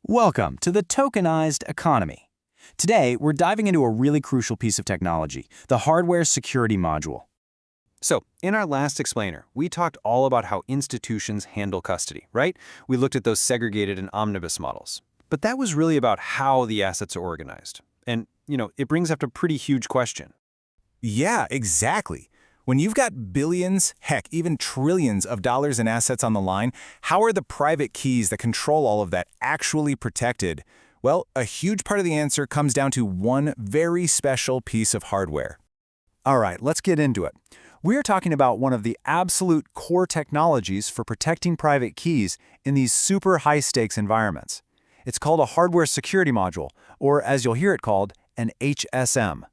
Welcome to the Tokenized Economy. Today, we're diving into a really crucial piece of technology, the hardware security module. So, in our last explainer, we talked all about how institutions handle custody, right? We looked at those segregated and omnibus models. But that was really about how the assets are organized. And, it brings up a pretty huge question. Yeah, exactly. When you've got billions, heck, even trillions of dollars in assets on the line, how are the private keys that control all of that actually protected? Well, a huge part of the answer comes down to one very special piece of hardware. All right, let's get into it. We're talking about one of the absolute core technologies for protecting private keys in these super high-stakes environments. It's called a hardware security module, or as you'll hear it called, an HSM.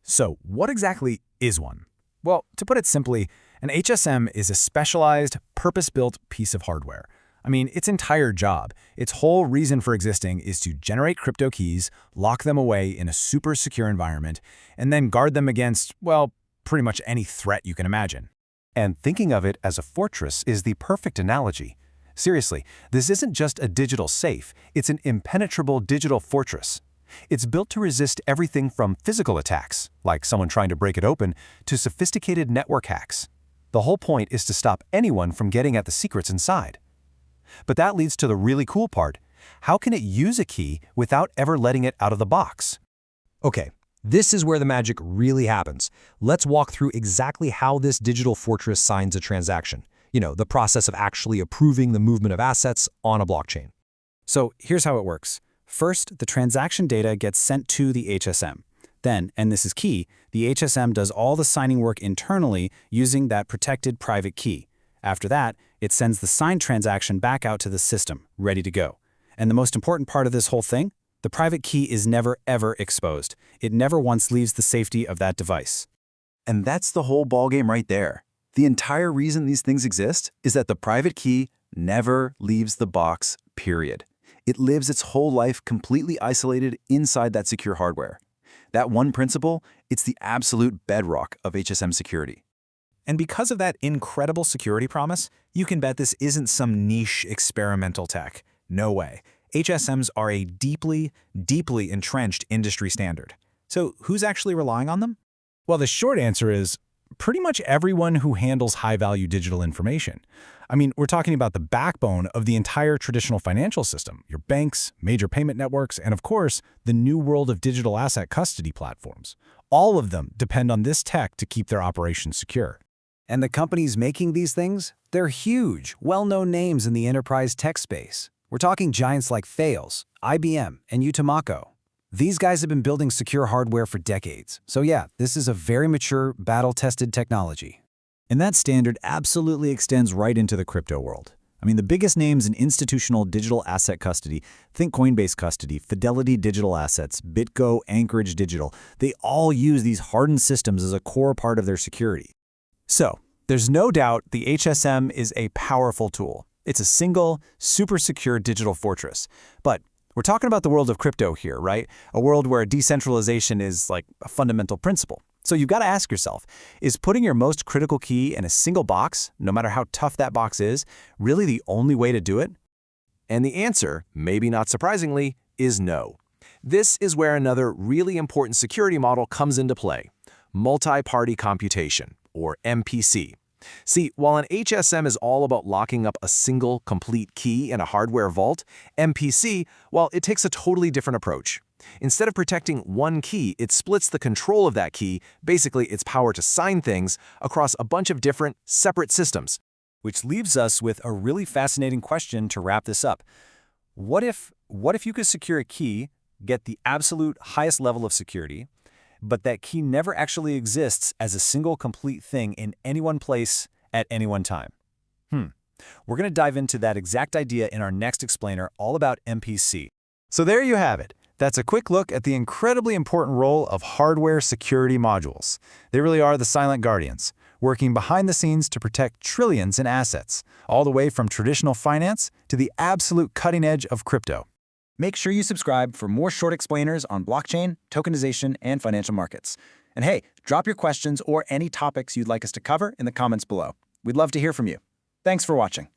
So, what exactly is one? Well, to put it simply, an HSM is a specialized, purpose-built piece of hardware. I mean, its entire job, its whole reason for existing is to generate crypto keys, lock them away in a super secure environment, and then guard them against, well, pretty much any threat you can imagine. And thinking of it as a fortress is the perfect analogy. Seriously, this isn't just a digital safe, it's an impenetrable digital fortress. It's built to resist everything from physical attacks, like someone trying to break it open, to sophisticated network hacks. The whole point is to stop anyone from getting at the secrets inside. But that leads to the really cool part. How can it use a key without ever letting it out of the box? Okay, this is where the magic really happens. Let's walk through exactly how this digital fortress signs a transaction. The process of actually approving the movement of assets on a blockchain. So here's how it works. First, the transaction data gets sent to the HSM. Then, and this is key, the HSM does all the signing work internally using that protected private key. After that, it sends the signed transaction back out to the system, ready to go. And the most important part of this whole thing? The private key is never, ever exposed. It never once leaves the safety of that device. And that's the whole ballgame right there. The entire reason these things exist is that the private key never leaves the box, period. It lives its whole life completely isolated inside that secure hardware. That one principle, it's the absolute bedrock of HSM security. And because of that incredible security promise, you can bet this isn't some niche experimental tech. No way. HSMs are a deeply, deeply entrenched industry standard. So who's actually relying on them? Well, the short answer is pretty much everyone who handles high-value digital information. I mean, we're talking about the backbone of the entire traditional financial system, your banks, major payment networks, and of course, the new world of digital asset custody platforms. All of them depend on this tech to keep their operations secure. And the companies making these things? They're huge, well-known names in the enterprise tech space. We're talking giants like Thales, IBM, and Utamaco. These guys have been building secure hardware for decades. So yeah, this is a very mature, battle-tested technology. And that standard absolutely extends right into the crypto world. I mean, the biggest names in institutional digital asset custody, think Coinbase Custody, Fidelity Digital Assets, BitGo, Anchorage Digital, they all use these hardened systems as a core part of their security. So, there's no doubt the HSM is a powerful tool. It's a single, super secure digital fortress. But we're talking about the world of crypto here, right? A world where decentralization is like a fundamental principle. So you've got to ask yourself, is putting your most critical key in a single box, no matter how tough that box is, really the only way to do it? And the answer, maybe not surprisingly, is no. This is where another really important security model comes into play: multi-party computation, or MPC. See, while an HSM is all about locking up a single, complete key in a hardware vault, MPC, well, it takes a totally different approach. Instead of protecting one key, it splits the control of that key, basically its power to sign things, across a bunch of different, separate systems. Which leaves us with a really fascinating question to wrap this up. What if you could secure a key, get the absolute highest level of security, but that key never actually exists as a single complete thing in any one place at any one time? We're going to dive into that exact idea in our next explainer, all about MPC. So there you have it. That's a quick look at the incredibly important role of hardware security modules. They really are the silent guardians, working behind the scenes to protect trillions in assets, all the way from traditional finance to the absolute cutting edge of crypto. Make sure you subscribe for more short explainers on blockchain, tokenization, and financial markets. And hey, drop your questions or any topics you'd like us to cover in the comments below. We'd love to hear from you. Thanks for watching.